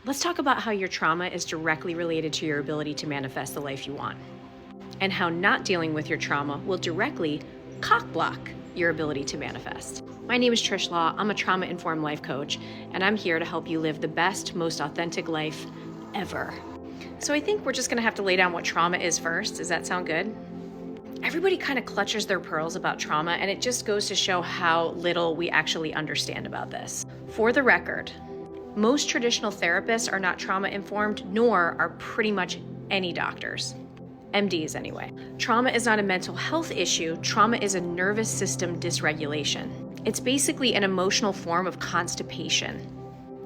Let's talk about how your trauma is directly related to your ability to manifest the life you want, and how not dealing with your trauma will directly cock-block your ability to manifest. My name is Trish Law. I'm a trauma-informed life coach, and I'm here to help you live the best, most authentic life ever. So I think we're just gonna have to lay down what trauma is first. Does that sound good? Everybody kind of clutches their pearls about trauma, and it just goes to show how little we actually understand about this. For the record, most traditional therapists are not trauma-informed, nor are pretty much any doctors. MDs anyway. Trauma is not a mental health issue. Trauma is a nervous system dysregulation. It's basically an emotional form of constipation.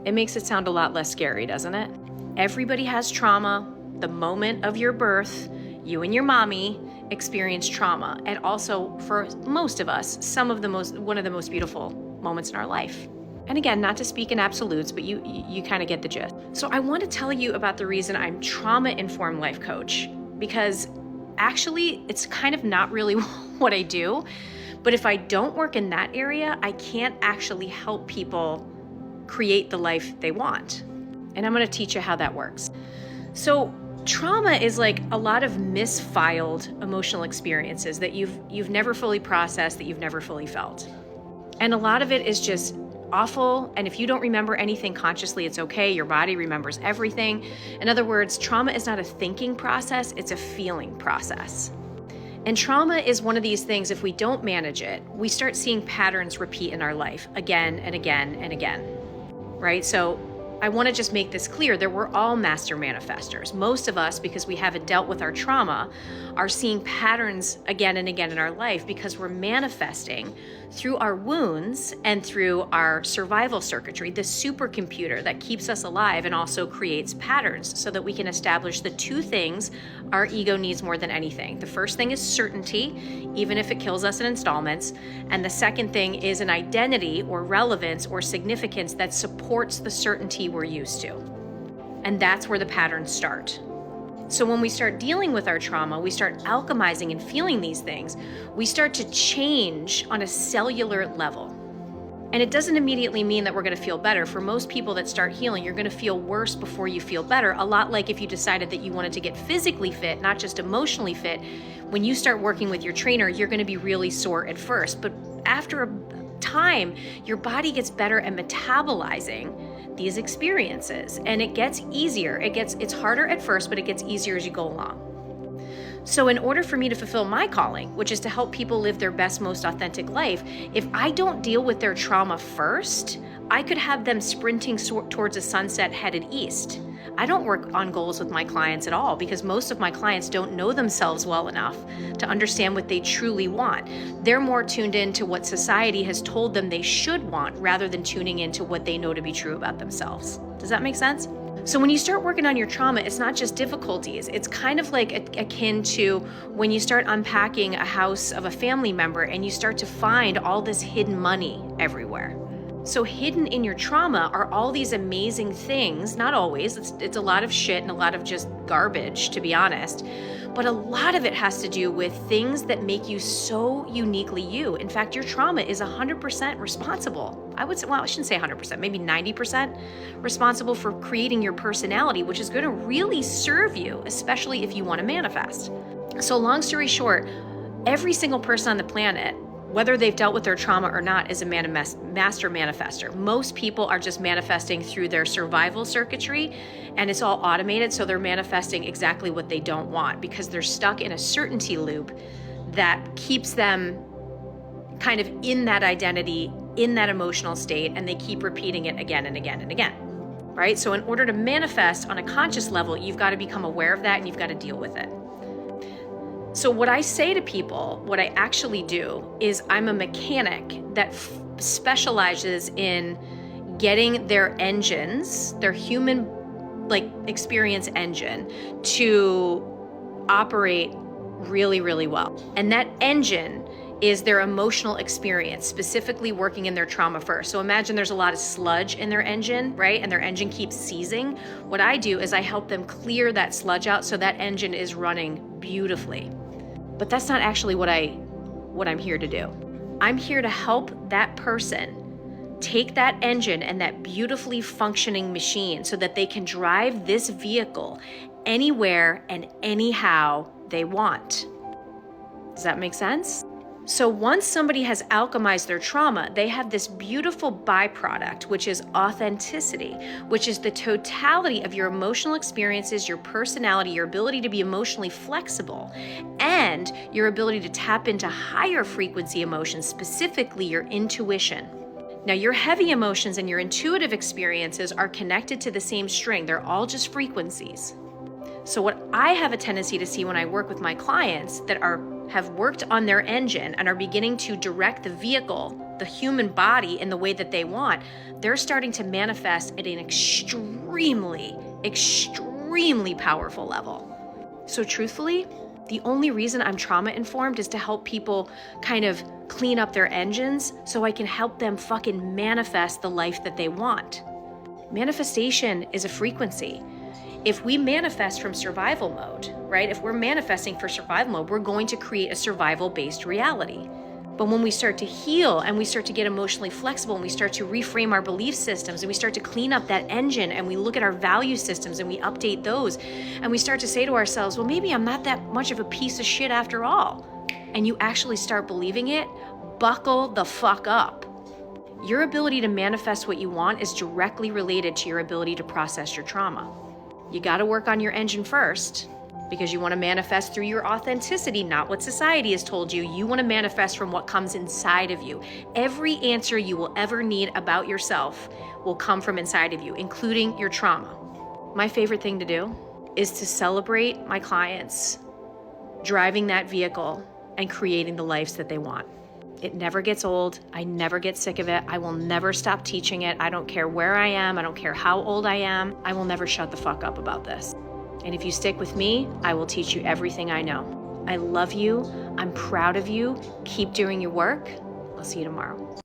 It makes it sound a lot less scary, doesn't it? Everybody has trauma. The moment of your birth, you and your mommy experience trauma. And also, for most of us, one of the most beautiful moments in our life. And again, not to speak in absolutes, but you kind of get the gist. So I want to tell you about the reason I'm trauma-informed life coach, because actually it's kind of not really what I do. But if I don't work in that area, I can't actually help people create the life they want. And I'm going to teach you how that works. So trauma is like a lot of misfiled emotional experiences that you've never fully processed, that you've never fully felt. And a lot of it is just awful. And if you don't remember anything consciously, it's okay. Your body remembers everything. In other words, trauma is not a thinking process, it's a feeling process. And trauma is one of these things, if we don't manage it, we start seeing patterns repeat in our life again and again and again, right? So I want to just make this clear that we're all master manifestors. Most of us, because we haven't dealt with our trauma, are seeing patterns again and again in our life because we're manifesting through our wounds and through our survival circuitry, the supercomputer that keeps us alive and also creates patterns so that we can establish the two things our ego needs more than anything. The first thing is certainty, even if it kills us in installments. And the second thing is an identity or relevance or significance that supports the certainty we're used to. And that's where the patterns start. So when we start dealing with our trauma, we start alchemizing and feeling these things, we start to change on a cellular level. And it doesn't immediately mean that we're going to feel better. For most people that start healing, you're going to feel worse before you feel better. A lot like if you decided that you wanted to get physically fit, not just emotionally fit, when you start working with your trainer, you're going to be really sore at first. But after a time, your body gets better at metabolizing these experiences, and it gets easier. It's harder at first, but it gets easier as you go along. So in order for me to fulfill my calling, which is to help people live their best, most authentic life, if I don't deal with their trauma first, I could have them sprinting towards a sunset headed east. I don't work on goals with my clients at all because most of my clients don't know themselves well enough to understand what they truly want. They're more tuned into what society has told them they should want rather than tuning into what they know to be true about themselves. Does that make sense? So when you start working on your trauma, it's not just difficulties. It's kind of like akin to when you start unpacking a house of a family member and you start to find all this hidden money everywhere. So hidden in your trauma are all these amazing things, not always, it's a lot of shit and a lot of just garbage, to be honest, but a lot of it has to do with things that make you so uniquely you. In fact, your trauma is 100% responsible. I shouldn't say 100%, maybe 90% responsible for creating your personality, which is going to really serve you, especially if you want to manifest. So long story short, every single person on the planet, whether they've dealt with their trauma or not, is a master manifester. Most people are just manifesting through their survival circuitry, and it's all automated, so they're manifesting exactly what they don't want because they're stuck in a certainty loop that keeps them kind of in that identity, in that emotional state, and they keep repeating it again and again and again, right? So in order to manifest on a conscious level, you've got to become aware of that and you've got to deal with it. So what I say to people, what I actually do is I'm a mechanic that specializes in getting their engines, their human experience engine, to operate really, really well. And that engine is their emotional experience, specifically working in their trauma first. So imagine there's a lot of sludge in their engine, right? And their engine keeps seizing. What I do is I help them clear that sludge out so that engine is running beautifully. But that's not actually what I'm here to do. I'm here to help that person take that engine and that beautifully functioning machine so that they can drive this vehicle anywhere and anyhow they want. Does that make sense? So once somebody has alchemized their trauma, they have this beautiful byproduct, which is authenticity, which is the totality of your emotional experiences, your personality, your ability to be emotionally flexible, and your ability to tap into higher frequency emotions, specifically your intuition. Now, your heavy emotions and your intuitive experiences are connected to the same string. They're all just frequencies. So what I have a tendency to see when I work with my clients that have worked on their engine and are beginning to direct the vehicle, the human body, in the way that they want, they're starting to manifest at an extremely, extremely powerful level. So truthfully, the only reason I'm trauma informed is to help people kind of clean up their engines so I can help them fucking manifest the life that they want. Manifestation is a frequency. If we manifest from survival mode, right? If we're manifesting for survival mode, we're going to create a survival-based reality. But when we start to heal and we start to get emotionally flexible and we start to reframe our belief systems and we start to clean up that engine and we look at our value systems and we update those and we start to say to ourselves, well, maybe I'm not that much of a piece of shit after all. And you actually start believing it, buckle the fuck up. Your ability to manifest what you want is directly related to your ability to process your trauma. You got to work on your engine first because you want to manifest through your authenticity, not what society has told you. You want to manifest from what comes inside of you. Every answer you will ever need about yourself will come from inside of you, including your trauma. My favorite thing to do is to celebrate my clients driving that vehicle and creating the lives that they want. It never gets old. I never get sick of it. I will never stop teaching it. I don't care where I am. I don't care how old I am. I will never shut the fuck up about this. And if you stick with me, I will teach you everything I know. I love you. I'm proud of you. Keep doing your work. I'll see you tomorrow.